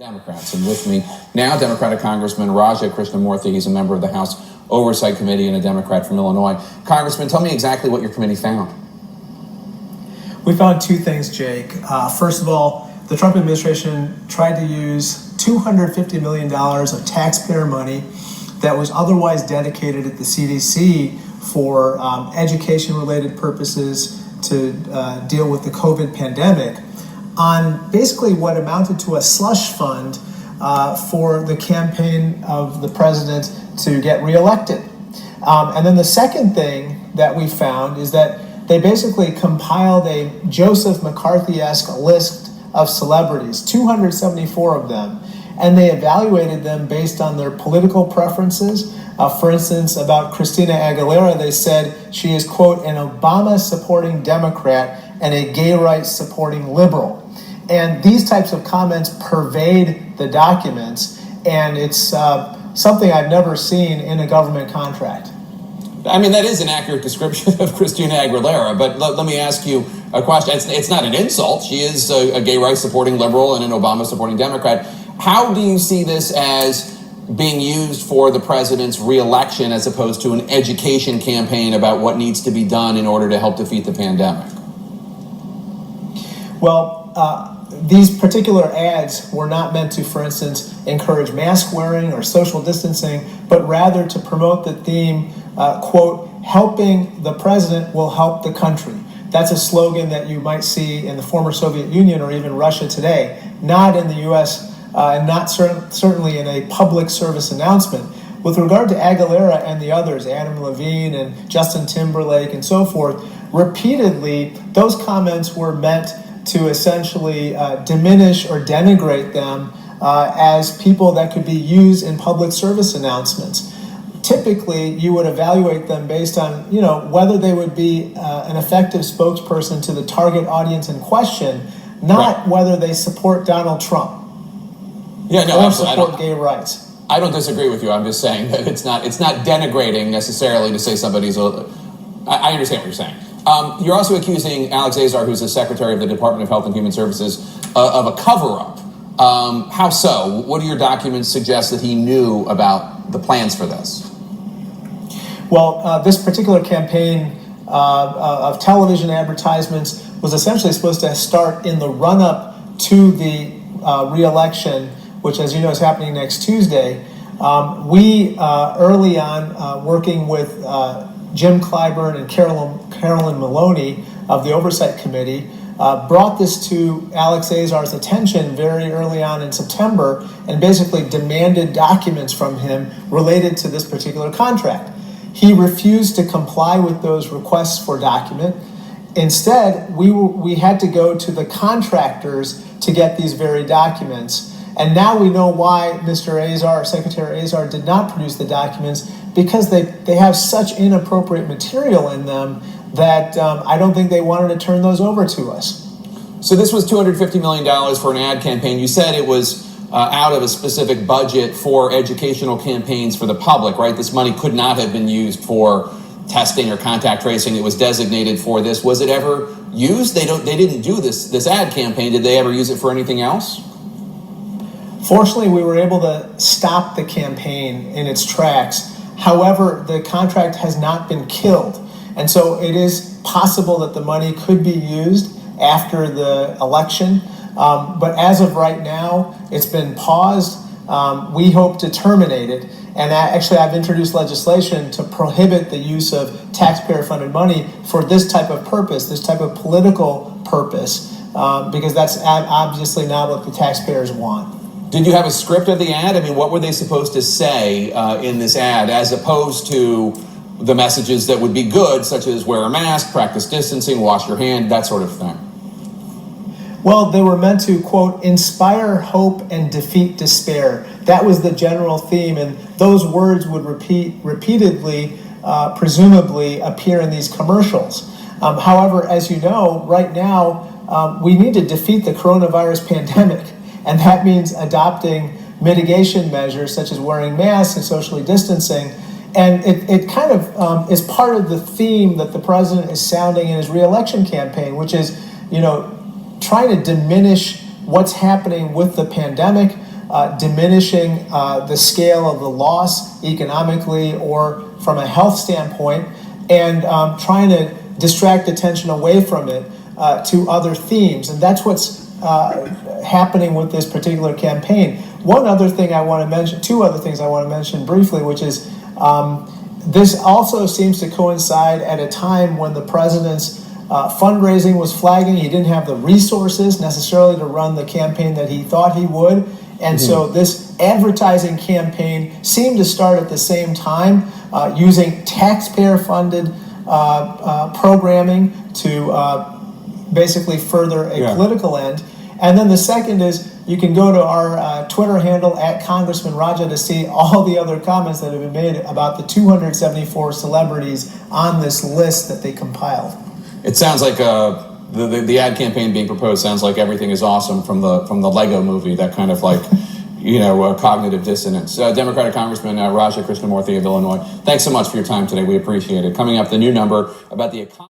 Democrats. And with me now, Democratic Congressman Raja Krishnamurthy. He's a member of the House Oversight Committee and a Democrat from Illinois. Congressman, tell me exactly what your committee found. We found two things, Jake. First of all, the Trump administration tried to use $250 million of taxpayer money that was otherwise dedicated at the CDC for education-related purposes to deal with the COVID pandemic on basically what amounted to a slush fund for the campaign of the president to get reelected. And then the second thing that we found is that they basically compiled a Joseph McCarthy-esque list of celebrities, 274 of them, and they evaluated them based on their political preferences. For instance, about Christina Aguilera, they said she is, quote, an Obama-supporting Democrat and a gay rights-supporting liberal. And these types of comments pervade the documents, and it's something I've never seen in a government contract. I mean, that is an accurate description of Christina Aguilera, but let me ask you a question. It's not an insult. She is a gay rights-supporting liberal and an Obama-supporting Democrat. How do you see this as being used for the president's reelection as opposed to an education campaign about what needs to be done in order to help defeat the pandemic? Well, these particular ads were not meant to, for instance, encourage mask wearing or social distancing, but rather to promote the theme, quote, helping the president will help the country. That's a slogan that you might see in the former Soviet Union or even Russia today, not in the U.S., and not certainly in a public service announcement. With regard to Aguilera and the others, Adam Levine and Justin Timberlake and so forth, repeatedly, those comments were meant to essentially diminish or denigrate them as people that could be used in public service announcements. Typically, you would evaluate them based on, whether they would be an effective spokesperson to the target audience in question, not right. Whether they support Donald Trump. Yeah, no, or support gay rights. I don't disagree with you. I'm just saying that it's not denigrating necessarily to say somebody's. I understand what you're saying. You're also accusing Alex Azar, who's the Secretary of the Department of Health and Human Services, of a cover-up. How so? What do your documents suggest that he knew about the plans for this? Well, this particular campaign of television advertisements was essentially supposed to start in the run-up to the re-election, which, as you know, is happening next Tuesday. We, early on, working with Jim Clyburn and Carolyn Maloney of the Oversight Committee, brought this to Alex Azar's attention very early on in September and basically demanded documents from him related to this particular contract. He refused to comply with those requests for document. Instead, we had to go to the contractors to get these very documents. And now we know why Mr. Azar, Secretary Azar, did not produce the documents, because they have such inappropriate material in them that I don't think they wanted to turn those over to us. So this was $250 million for an ad campaign. You said it was out of a specific budget for educational campaigns for the public, right? This money could not have been used for testing or contact tracing. It was designated for this. Was it ever used? They didn't do this ad campaign. Did they ever use it for anything else? Fortunately, we were able to stop the campaign in its tracks. However, the contract has not been killed. And so it is possible that the money could be used after the election. But as of right now, it's been paused. We hope to terminate it. And actually, I've introduced legislation to prohibit the use of taxpayer-funded money for this type of purpose, this type of political purpose, because that's obviously not what the taxpayers want. Did you have a script of the ad? I mean, what were they supposed to say in this ad, as opposed to the messages that would be good, such as wear a mask, practice distancing, wash your hand, that sort of thing? Well, they were meant to, quote, inspire hope and defeat despair. That was the general theme, and those words would repeatedly, presumably, appear in these commercials. However, as you know, right now, we need to defeat the coronavirus pandemic. And that means adopting mitigation measures such as wearing masks and socially distancing. And it kind of is part of the theme that the president is sounding in his reelection campaign, which is, trying to diminish what's happening with the pandemic, diminishing the scale of the loss economically or from a health standpoint, and trying to distract attention away from it to other themes. And that's what's happening with this particular campaign. One other thing I want to mention, two other things I want to mention briefly, which is this also seems to coincide at a time when the president's fundraising was flagging. He didn't have the resources necessarily to run the campaign that he thought he would. And so this advertising campaign seemed to start at the same time, using taxpayer-funded programming to basically further a political end. And then the second is, you can go to our Twitter handle at Congressman Raja to see all the other comments that have been made about the 274 celebrities on this list that they compiled. It sounds like the ad campaign being proposed sounds like everything is awesome from the Lego movie, that kind of like, cognitive dissonance. Democratic Congressman Raja Krishnamurthy of Illinois, thanks so much for your time today. We appreciate it. Coming up, the new number about the economy.